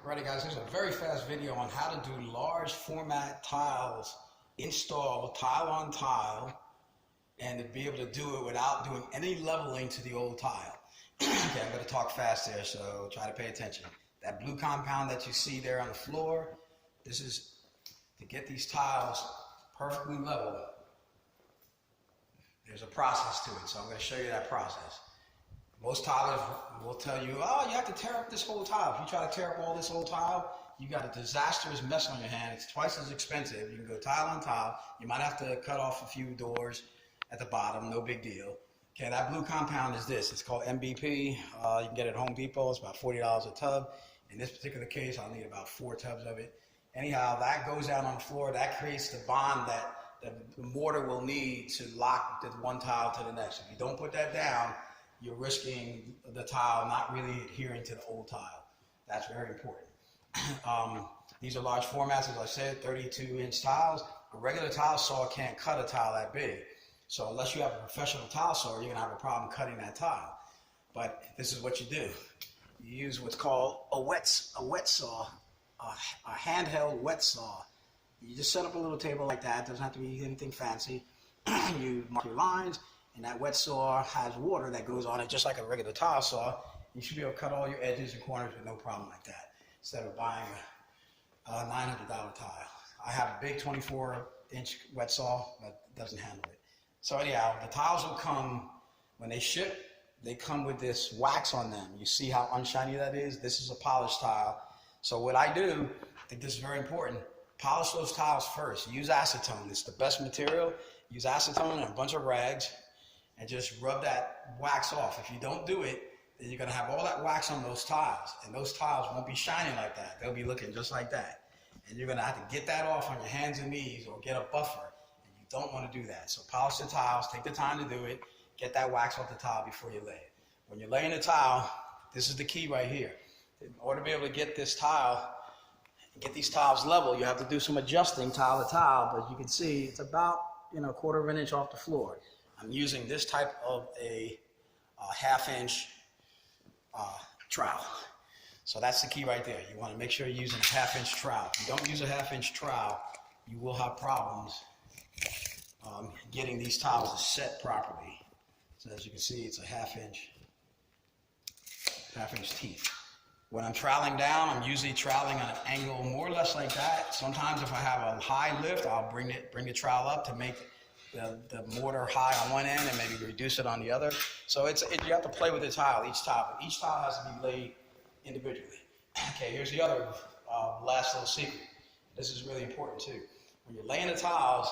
Alrighty guys, here's a very fast video on how to do large format tiles, install tile on tile, and to be able to do it without doing any leveling to the old tile. Okay, I'm going to talk fast there, so try to pay attention. That blue compound that you see there on the floor, this is to get these tiles perfectly level. There's a process to it, so I'm going to show you that process. Most tilers will tell you, oh, you have to tear up this whole tile. If you try to tear up all this whole tile, you got a disastrous mess on your hand. It's twice as expensive. You can go tile on tile. You might have to cut off a few doors at the bottom, no big deal. Okay, that blue compound is this. It's called MBP. You can get it at Home Depot. It's about $40 a tub. In this particular case, I'll need about 4 tubs of it. Anyhow, that goes down on the floor. That creates the bond that the mortar will need to lock the one tile to the next. If you don't put that down, you're risking the tile not really adhering to the old tile. That's very important. These are large formats, as I said, 32-inch tiles. A regular tile saw can't cut a tile that big. So unless you have a professional tile saw, you're gonna have a problem cutting that tile. But this is what you do. You use what's called a wet saw, a handheld wet saw. You just set up a little table like that. It doesn't have to be anything fancy. You mark your lines, and that wet saw has water that goes on it just like a regular tile saw. You should be able to cut all your edges and corners with no problem like that, instead of buying a $900 tile. I have a big 24-inch wet saw, but it doesn't handle it. So anyhow, the tiles will come, when they ship, they come with this wax on them. You see how unshiny that is? This is a polished tile. So what I do, I think this is very important, polish those tiles first. Use acetone. It's the best material. Use acetone and a bunch of rags and just rub that wax off. If you don't do it, then you're going to have all that wax on those tiles, and those tiles won't be shining like that. They'll be looking just like that. And you're going to have to get that off on your hands and knees or get a buffer. And you don't want to do that. So polish the tiles. Take the time to do it. Get that wax off the tile before you lay it. When you're laying the tile, this is the key right here. In order to be able to get this tile, get these tiles level, you have to do some adjusting tile to tile, but you can see it's about, a 1/4 inch off the floor. I'm using this type of a 1/2 inch trowel. So that's the key right there. You want to make sure you're using a 1/2 inch trowel. If you don't use a 1/2 inch trowel, you will have problems getting these tiles to set properly. So as you can see, it's a 1/2 inch teeth. When I'm troweling down, I'm usually troweling on an angle more or less like that. Sometimes if I have a high lift, I'll bring the trowel up to make the mortar high on one end and maybe reduce it on the other. So you have to play with the tile, each tile. But each tile has to be laid individually. Okay, here's the other last little secret. This is really important too. When you're laying the tiles,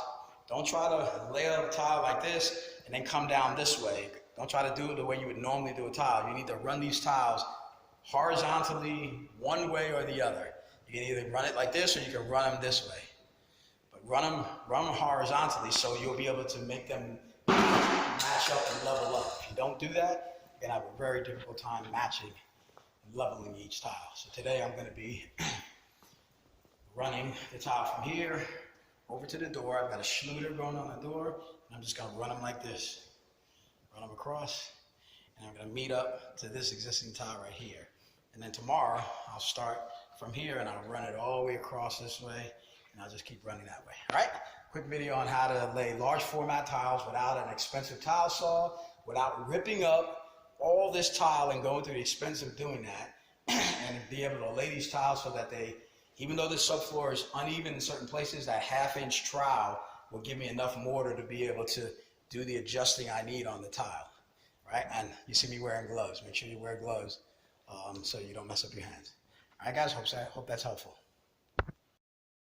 don't try to lay a tile like this and then come down this way. Don't try to do it the way you would normally do a tile. You need to run these tiles horizontally one way or the other. You can either run it like this or you can run them this way. But run them horizontally so you'll be able to make them match up and level up. If you don't do that, you're going to have a very difficult time matching and leveling each tile. So today I'm going to be running the tile from here over to the door. I've got a schluter going on the door, and I'm just going to run them like this. Run them across, and I'm going to meet up to this existing tile right here. And then tomorrow, I'll start from here, and I'll run it all the way across this way, and I'll just keep running that way. All right? Quick video on how to lay large format tiles without an expensive tile saw, without ripping up all this tile and going through the expense of doing that, and be able to lay these tiles so that they, even though the subfloor is uneven in certain places, that 1/2 inch trowel will give me enough mortar to be able to do the adjusting I need on the tile, right? And you see me wearing gloves. Make sure you wear gloves so you don't mess up your hands. All right, guys, hope that's helpful.